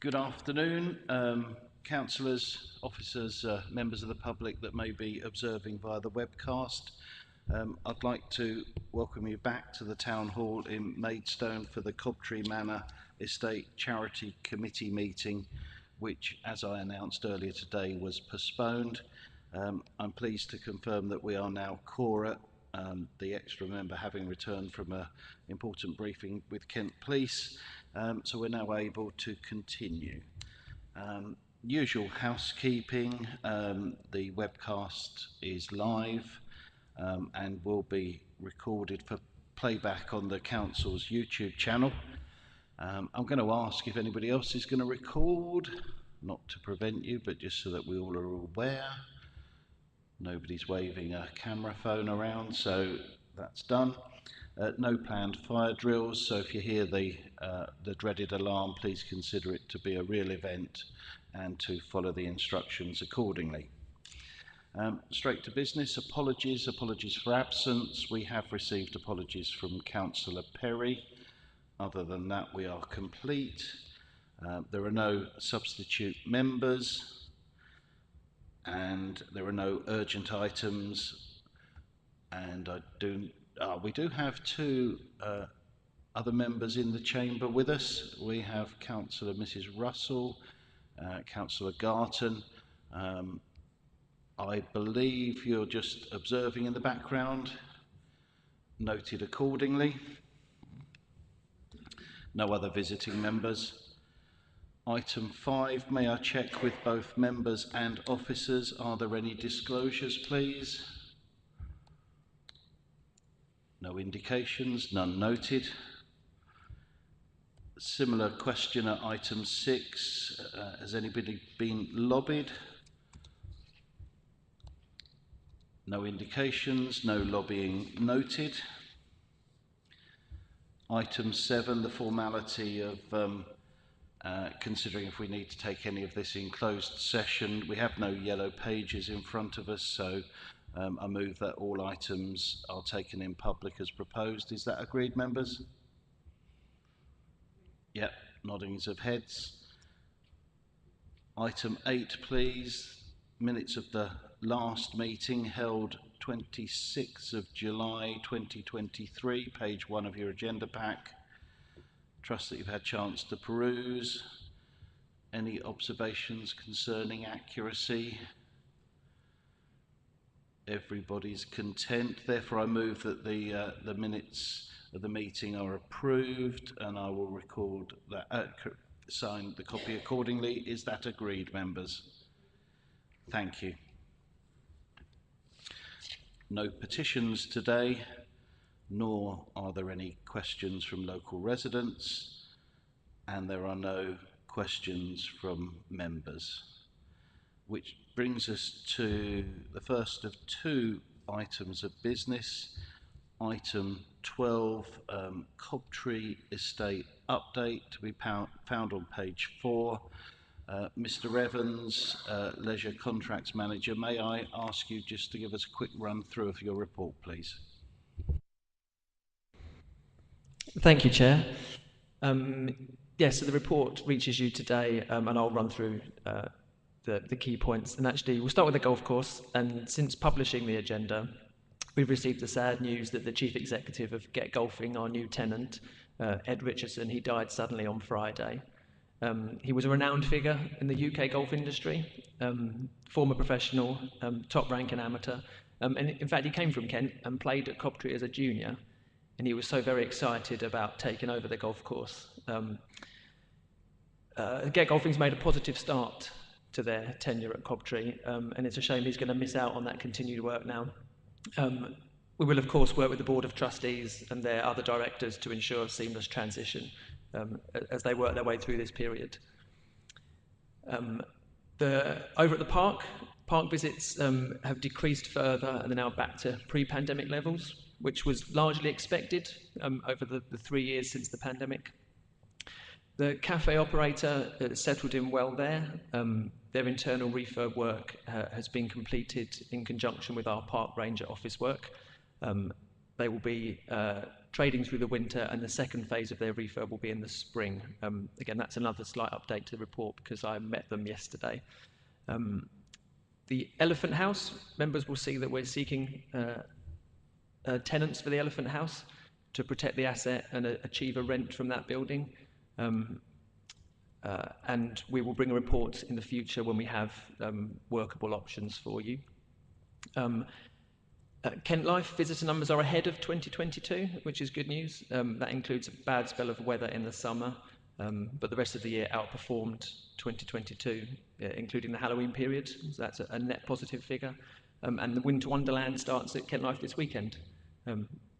Good afternoon, councillors, officers, members of the public that may be observing via the webcast. I'd like to welcome you back to the Town Hall in Maidstone for the Cobtree Manor Estate Charity Committee meeting, which, as I announced earlier today, was postponed. I'm pleased to confirm that we are now quorate, the extra member having returned from an important briefing with Kent Police. So we're now able to continue. Usual housekeeping, the webcast is live and will be recorded for playback on the Council's YouTube channel. I'm going to ask if anybody else is going to record, not to prevent you, but just so that we all are aware. Nobody's waving a camera phone around, so that's done. No planned fire drills, so if you hear the dreaded alarm, please consider it to be a real event and to follow the instructions accordingly. Straight to business, apologies for absence. We have received apologies from Councillor Perry. Other than that, we are complete. There are no substitute members and there are no urgent items, and we do have two other members in the chamber with us. We have Councillor Mrs. Russell, Councillor Garton. I believe you're just observing in the background, noted accordingly. No other visiting members. Item 5, may I check with both members and officers, are there any disclosures, please? No indications, none noted. Similar question at item 6, has anybody been lobbied? No indications, no lobbying noted. Item 7, the formality of considering if we need to take any of this in closed session. We have no yellow pages in front of us, so I move that all items are taken in public as proposed. Is that agreed, members? Yep, noddings of heads. Item 8, please. Minutes of the last meeting held 26th of July 2023, page 1 of your agenda pack. Trust that you've had a chance to peruse. Any observations concerning accuracy? Everybody's content. Therefore, I move that the minutes of the meeting are approved, and I will record that, sign the copy accordingly. Is that agreed, members? Thank you. No petitions today, nor are there any questions from local residents, and there are no questions from members. Which brings us to the first of two items of business. Item 12, Cobtree Estate update, to be found on page 4. Mr. Evans, Leisure Contracts Manager, may I ask you just to give us a quick run through of your report, please? Thank you, Chair. Yes, so the report reaches you today, and I'll run through the key points. And actually, we'll start with the golf course. And since publishing the agenda, we've received the sad news that the Chief Executive of Get Golfing, our new tenant, Ed Richardson, he died suddenly on Friday. He was a renowned figure in the UK golf industry, former professional, top-ranking amateur. And in fact, he came from Kent and played at Cobtree as a junior. And he was so very excited about taking over the golf course. Get Golfing's made a positive start to their tenure at Cobtree, and it's a shame he's going to miss out on that continued work now. We will, of course, work with the Board of Trustees and their other directors to ensure a seamless transition as they work their way through this period. Over at the park visits have decreased further and are now back to pre-pandemic levels, which was largely expected over the 3 years since the pandemic. The cafe operator settled in well there. Their internal refurb work has been completed in conjunction with our park ranger office work. They will be trading through the winter, and the second phase of their refurb will be in the spring. Again, that's another slight update to the report because I met them yesterday. The Elephant House, members will see that we're seeking tenants for the Elephant House to protect the asset and achieve a rent from that building. And we will bring a report in the future when we have workable options for you. Kent Life visitor numbers are ahead of 2022, which is good news. That includes a bad spell of weather in the summer, but the rest of the year outperformed 2022, including the Halloween period. So that's a net positive figure. And the Winter Wonderland starts at Kent Life this weekend.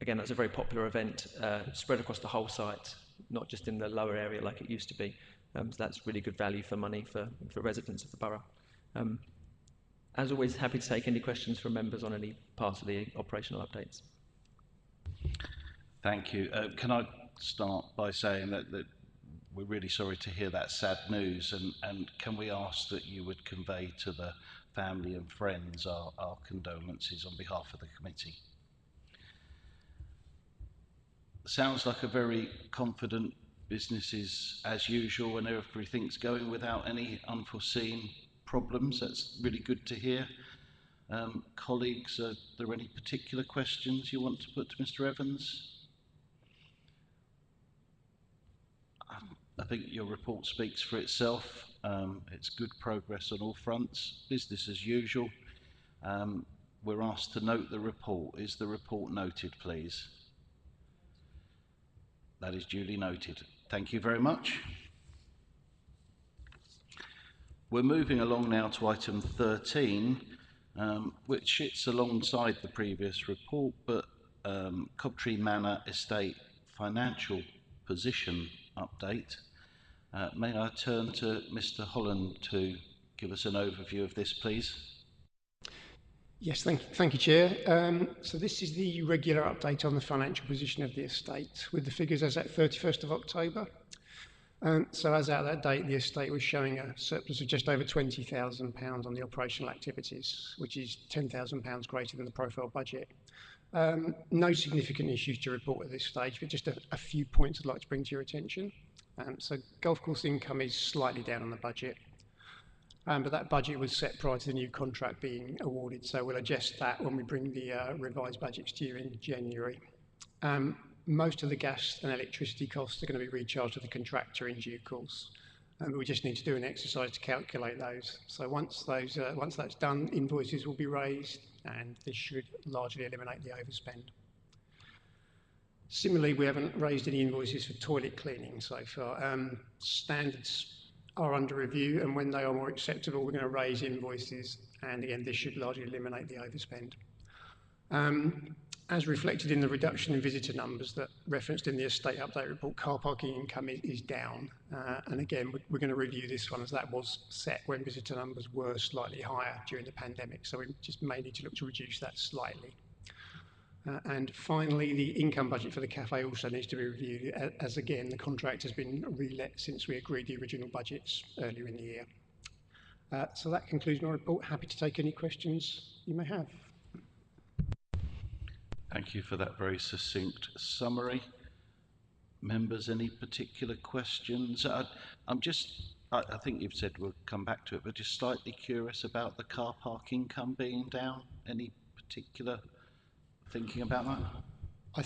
Again, that's a very popular event spread across the whole site, not just in the lower area like it used to be. So that's really good value for money for residents of the borough. As always, happy to take any questions from members on any parts of the operational updates. Thank you. Can I start by saying that we're really sorry to hear that sad news, and can we ask that you would convey to the family and friends our condolences on behalf of the committee? Sounds like a very confident business is as usual and everything's going without any unforeseen problems. That's really good to hear. Colleagues, are there any particular questions you want to put to Mr. Evans? I think your report speaks for itself. It's good progress on all fronts, business as usual. We're asked to note the report. Is the report noted, please? That is duly noted. Thank you very much. We're moving along now to item 13, which sits alongside the previous report, but Cobtree Manor Estate Financial Position Update. May I turn to Mr. Holland to give us an overview of this, please? Yes, thank you, Chair. So this is the regular update on the financial position of the estate, with the figures as at 31st of October. So as at that date, the estate was showing a surplus of just over £20,000 on the operational activities, which is £10,000 greater than the profile budget. No significant issues to report at this stage, but just a few points I'd like to bring to your attention. So golf course income is slightly down on the budget, but that budget was set prior to the new contract being awarded, so we'll adjust that when we bring the revised budgets to you in January. Most of the gas and electricity costs are going to be recharged to the contractor in due course, but we just need to do an exercise to calculate those. So once that's done, invoices will be raised, and this should largely eliminate the overspend. Similarly, we haven't raised any invoices for toilet cleaning so far. Standards are under review, and when they are more acceptable, we're going to raise invoices, and again, this should largely eliminate the overspend. As reflected in the reduction in visitor numbers that referenced in the estate update report, car parking income is down, and again, we're going to review this one as that was set when visitor numbers were slightly higher during the pandemic, so we just may need to look to reduce that slightly. And finally, the income budget for the cafe also needs to be reviewed, as again, the contract has been relet since we agreed the original budgets earlier in the year. So that concludes my report. Happy to take any questions you may have. Thank you for that very succinct summary. Members, any particular questions? I think you've said we'll come back to it, but just slightly curious about the car park income being down. Any particular thinking about that?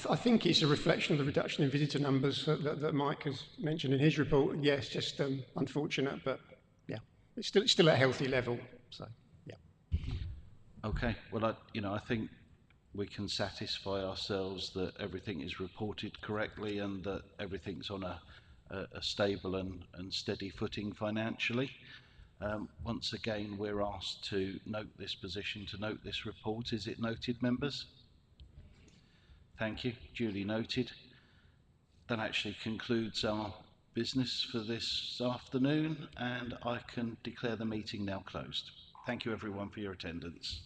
I think it's a reflection of the reduction in visitor numbers that Mike has mentioned in his report. Yes, just unfortunate, but yeah, it's still at a healthy level. So yeah. Okay. Well, I think we can satisfy ourselves that everything is reported correctly and that everything's on a stable and steady footing financially. Once again, we're asked to note this position, to note this report. Is it noted, members? Thank you. Duly noted. That actually concludes our business for this afternoon, and I can declare the meeting now closed. Thank you everyone for your attendance.